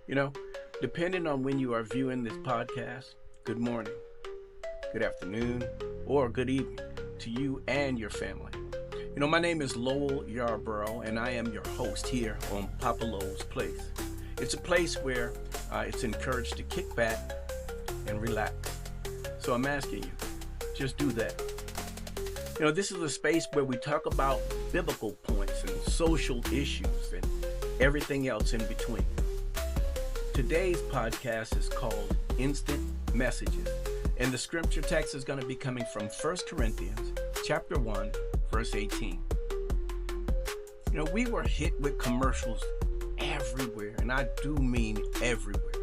You know, depending on when you are viewing this podcast, good morning, good afternoon, or good evening to you and your family. You know, my name is Lowell Yarborough, and I am your host here on Papa Lowell's Place. It's a place where it's encouraged to kick back and relax. So I'm asking you, just do that. You know, this is a space where we talk about biblical points and social issues and everything else in between. Today's podcast is called Instant Messages, and the scripture text is going to be coming from 1 Corinthians chapter 1, verse 18. You know, we were hit with commercials everywhere, and I do mean everywhere.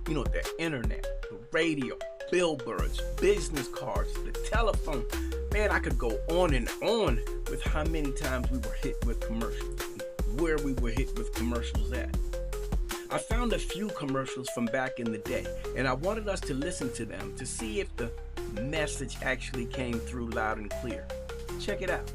You know, the internet, the radio, billboards, business cards, the telephone. Man, I could go on and on with how many times we were hit with commercials and where we were hit with commercials at. I found a few commercials from back in the day, and I wanted us to listen to them to see if the message actually came through loud and clear. Check it out.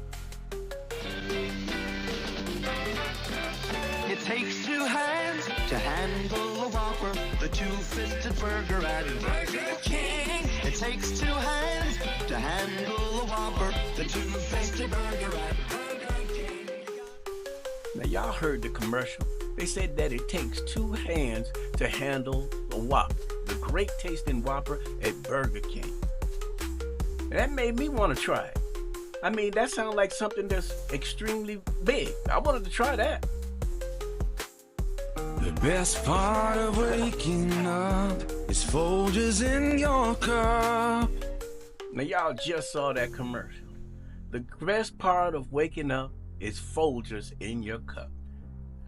It takes two hands to handle a Whopper, the two-fisted burger at Burger King. It takes two hands to handle a Whopper, the two-fisted burger at Burger King. Now, y'all heard the commercial. They said that it takes two hands to handle a Whopper, the great tasting Whopper at Burger King. And that made me want to try it. I mean, that sounds like something that's extremely big. I wanted to try that. The best part of waking up is Folgers in your cup. Now, y'all just saw that commercial. The best part of waking up is Folgers in your cup.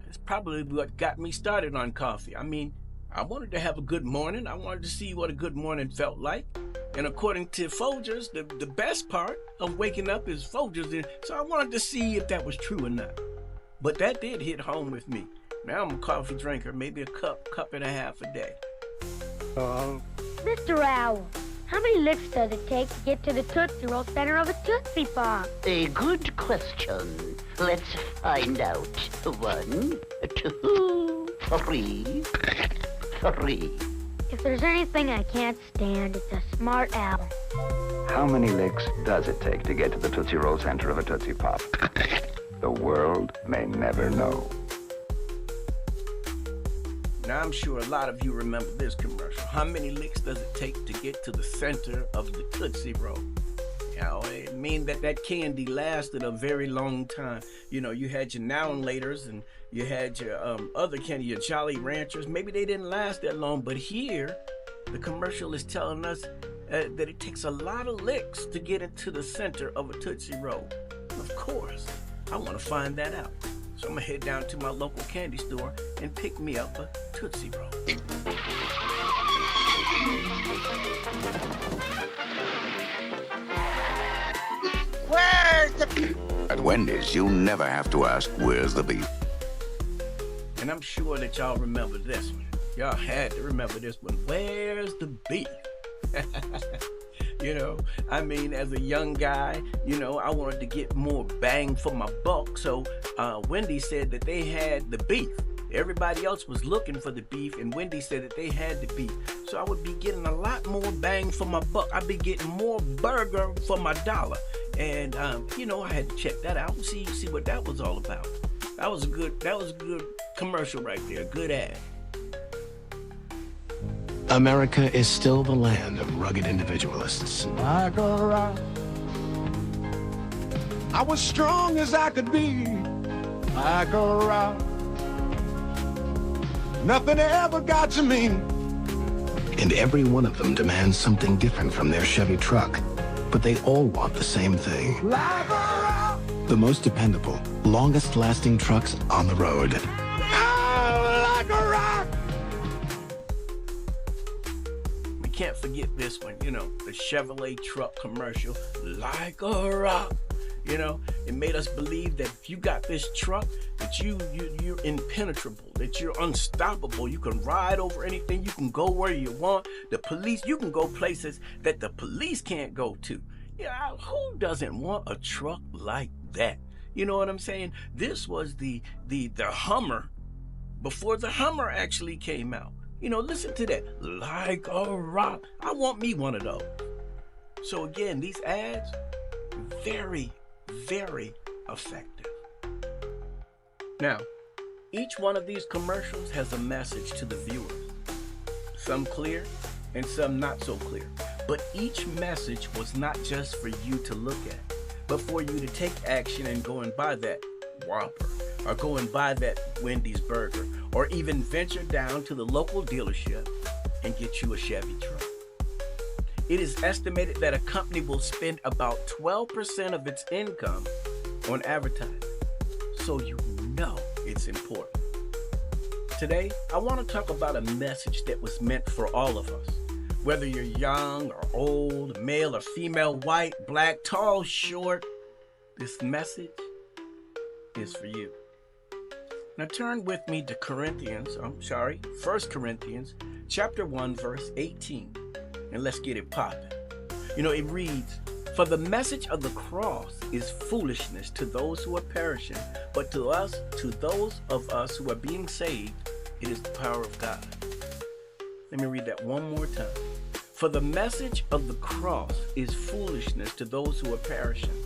It's probably what got me started on coffee. I mean, I wanted to have a good morning. I wanted to see what a good morning felt like. And according to Folgers, the best part of waking up is Folgers. So I wanted to see if that was true or not. But that did hit home with me. Now I'm a coffee drinker, maybe a cup and a half a day. Mr. Owl, how many licks does it take to get to the Tootsie Roll center of a Tootsie Pop? A good question. Let's find out. 1, 2, 3. If there's anything I can't stand, it's a smart owl. How many licks does it take to get to the Tootsie Roll center of a Tootsie Pop? The world may never know. Now, I'm sure a lot of you remember this commercial. How many licks does it take to get to the center of the Tootsie Roll? You know, it means that candy lasted a very long time. You know, you had your Now and Laters, and you had your other candy, your Jolly Ranchers. Maybe they didn't last that long, but here, the commercial is telling us that it takes a lot of licks to get into the center of a Tootsie Roll. Of course, I want to find that out. So I'm going to head down to my local candy store and pick me up a Tootsie Roll. Where's the beef? At Wendy's, you never have to ask, where's the beef? And I'm sure that y'all remember this one. Y'all had to remember this one. Where's the beef? You know, I mean, as a young guy, you know, I wanted to get more bang for my buck. So Wendy said that they had the beef. Everybody else was looking for the beef, and Wendy said that they had the beef. So I would be getting a lot more bang for my buck. I'd be getting more burger for my dollar. And, you know, I had to check that out and see what that was all about. That was a good commercial right there. Good ad. America is still the land of rugged individualists. Like a rock, I was strong as I could be. Like a rock, nothing ever got to me. And every one of them demands something different from their Chevy truck. But they all want the same thing. Like a rock, The most dependable, longest-lasting trucks on the road. oh, like a rock. We can't forget this one, you know, the Chevrolet truck commercial, like a rock. You know, it made us believe that if you got this truck, that you're impenetrable, that you're unstoppable. You can ride over anything. You can go where you want. The police, you can go places that the police can't go to. Yeah, who doesn't want a truck like that? You know what I'm saying? This was the Hummer before the Hummer actually came out. Listen to that. Like a rock. I want me one of those. So again, these ads, very, very effective. Now, each one of these commercials has a message to the viewers. Some clear and some not so clear. But each message was not just for you to look at, but for you to take action and go and buy that Whopper, or go and buy that Wendy's burger, or even venture down to the local dealership and get you a Chevy truck. It is estimated that a company will spend about 12% of its income on advertising, so you know it's important. Today, I want to talk about a message that was meant for all of us. Whether you're young or old, male or female, white, black, tall, short, this message is for you. Now turn with me to 1 Corinthians chapter 1, verse 18, and let's get it popping. It reads, "For the message of the cross is foolishness to those who are perishing, but to those of us who are being saved, it is the power of God." Let me read that one more time. "For the message of the cross is foolishness to those who are perishing,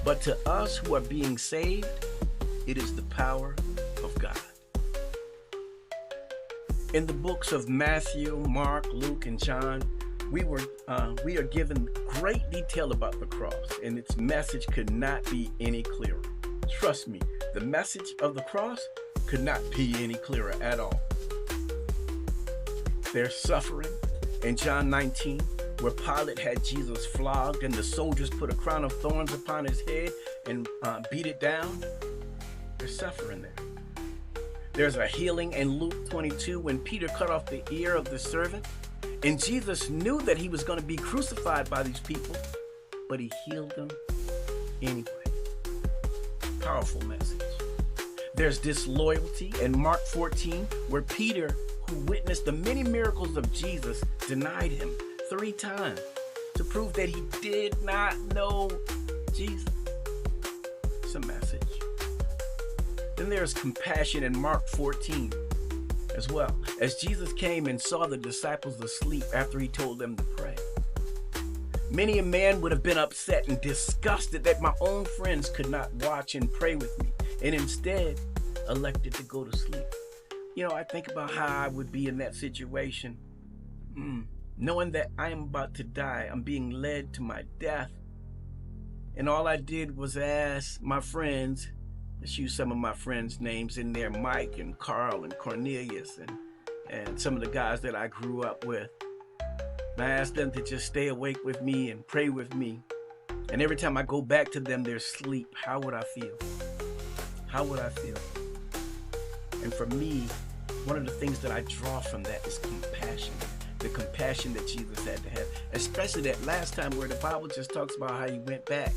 but to us who are being saved, it is the power of God." In the books of Matthew, Mark, Luke, and John, we are given great detail about the cross, and its message could not be any clearer. Trust me, the message of the cross could not be any clearer at all. Their suffering in John 19, where Pilate had Jesus flogged and the soldiers put a crown of thorns upon his head and beat it down. There's suffering there. There's a healing in Luke 22 when Peter cut off the ear of the servant, and Jesus knew that he was going to be crucified by these people, but he healed them anyway. Powerful message. There's disloyalty in Mark 14, where Peter, who witnessed the many miracles of Jesus, denied him 3 times to prove that he did not know Jesus. It's a message. Then there's compassion in Mark 14 as well, as Jesus came and saw the disciples asleep after he told them to pray. Many a man would have been upset and disgusted that my own friends could not watch and pray with me, and instead elected to go to sleep. I think about how I would be in that situation, knowing that I am about to die. I'm being led to my death. And all I did was ask my friends, let's use some of my friends' names in there, Mike and Carl and Cornelius and some of the guys that I grew up with. And I asked them to just stay awake with me and pray with me. And every time I go back to them, they're asleep. How would I feel? How would I feel? And for me, one of the things that I draw from that is compassion. The compassion that Jesus had to have, especially that last time where the Bible just talks about how he went back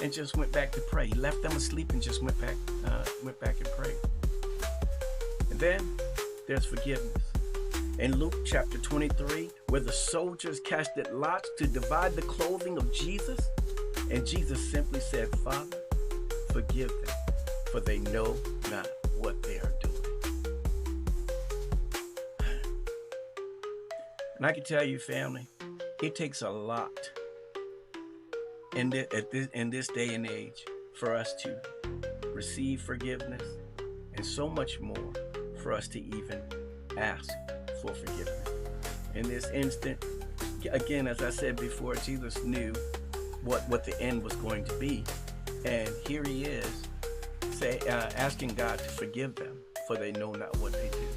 to pray. He left them asleep and just went back and prayed. And then there's forgiveness. In Luke chapter 23, where the soldiers casted lots to divide the clothing of Jesus, and Jesus simply said, "Father, forgive them, for they know not what they are doing." And I can tell you, family, it takes a lot in this day and age for us to receive forgiveness, and so much more for us to even ask for forgiveness. In this instant, again, as I said before, Jesus knew what the end was going to be, and here he is asking God to forgive them, for they know not what they do.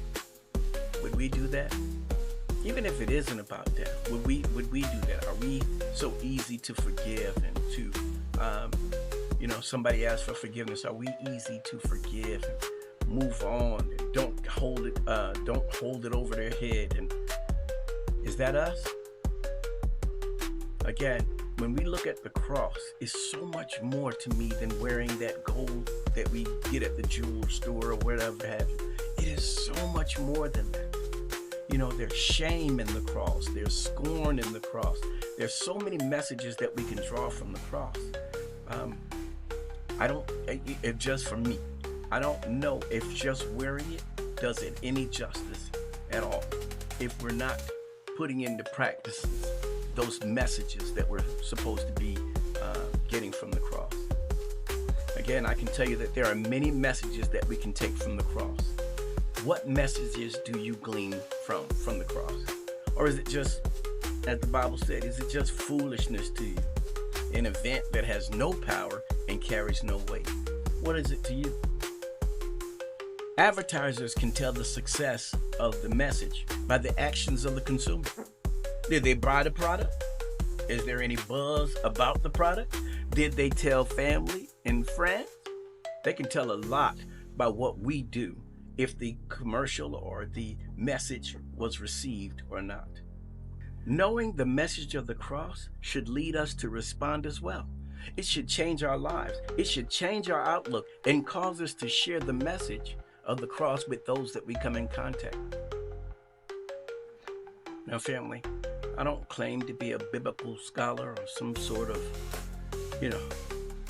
Would we do that? Even if it isn't about death, would we do that? Are we so easy to forgive and to, somebody asks for forgiveness? Are we easy to forgive and move on and don't hold it over their head? And is that us? Again, when we look at the cross, it's so much more to me than wearing that gold that we get at the jewelry store or whatever have you. It is so much more than that. There's shame in the cross. There's scorn in the cross. There's so many messages that we can draw from the cross. If just for me, I don't know if just wearing it does it any justice at all if we're not putting into practice those messages that we're supposed to be getting from the cross. Again, I can tell you that there are many messages that we can take from the cross. What messages do you glean from the cross? Or is it just, as the Bible said, is it just foolishness to you? An event that has no power and carries no weight. What is it to you? Advertisers can tell the success of the message by the actions of the consumer. Did they buy the product? Is there any buzz about the product? Did they tell family and friends? They can tell a lot by what we do if the commercial or the message was received or not. Knowing the message of the cross should lead us to respond as well. It should change our lives. It should change our outlook and cause us to share the message of the cross with those that we come in contact with. Now, family, I don't claim to be a biblical scholar or some sort of,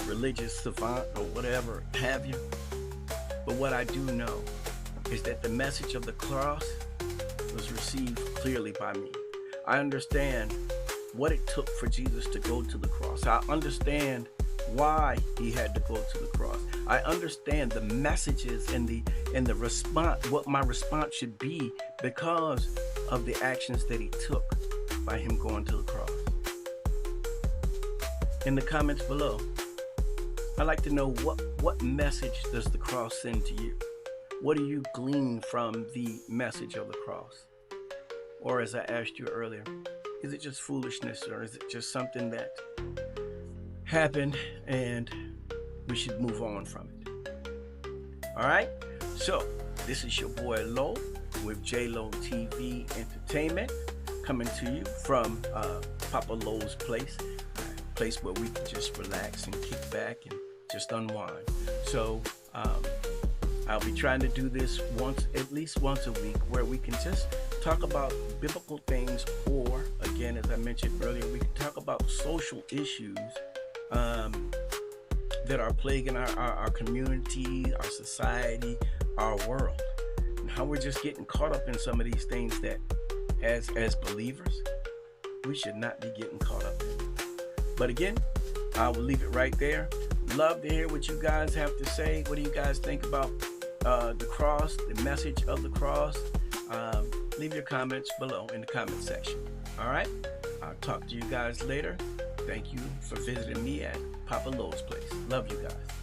religious savant or whatever have you. But what I do know is that the message of the cross was received clearly by me. I understand what it took for Jesus to go to the cross. I understand why he had to go to the cross. I understand the messages and the response, what my response should be because of the actions that he took by him going to the cross. In the comments below, I'd like to know what message does the cross send to you? What do you glean from the message of the cross? Or as I asked you earlier, is it just foolishness, or is it just something that happened and we should move on from it? All right, so this is your boy Lo with J-Lo TV Entertainment, coming to you from Papa Lo's place, a place where we can just relax and kick back and just unwind. So I'll be trying to do this at least once a week, where we can just talk about biblical things, or again, as I mentioned earlier, we can talk about social issues that are plaguing our community, our society, our world, and how we're just getting caught up in some of these things that as believers we should not be getting caught up in. But again, I will leave it right there. Love to hear what you guys have to say. What do you guys think about the cross, the message of the cross? Leave your comments below in the comment section. All right, I'll talk to you guys later. Thank you for visiting me at Papa Lo's place. Love you guys.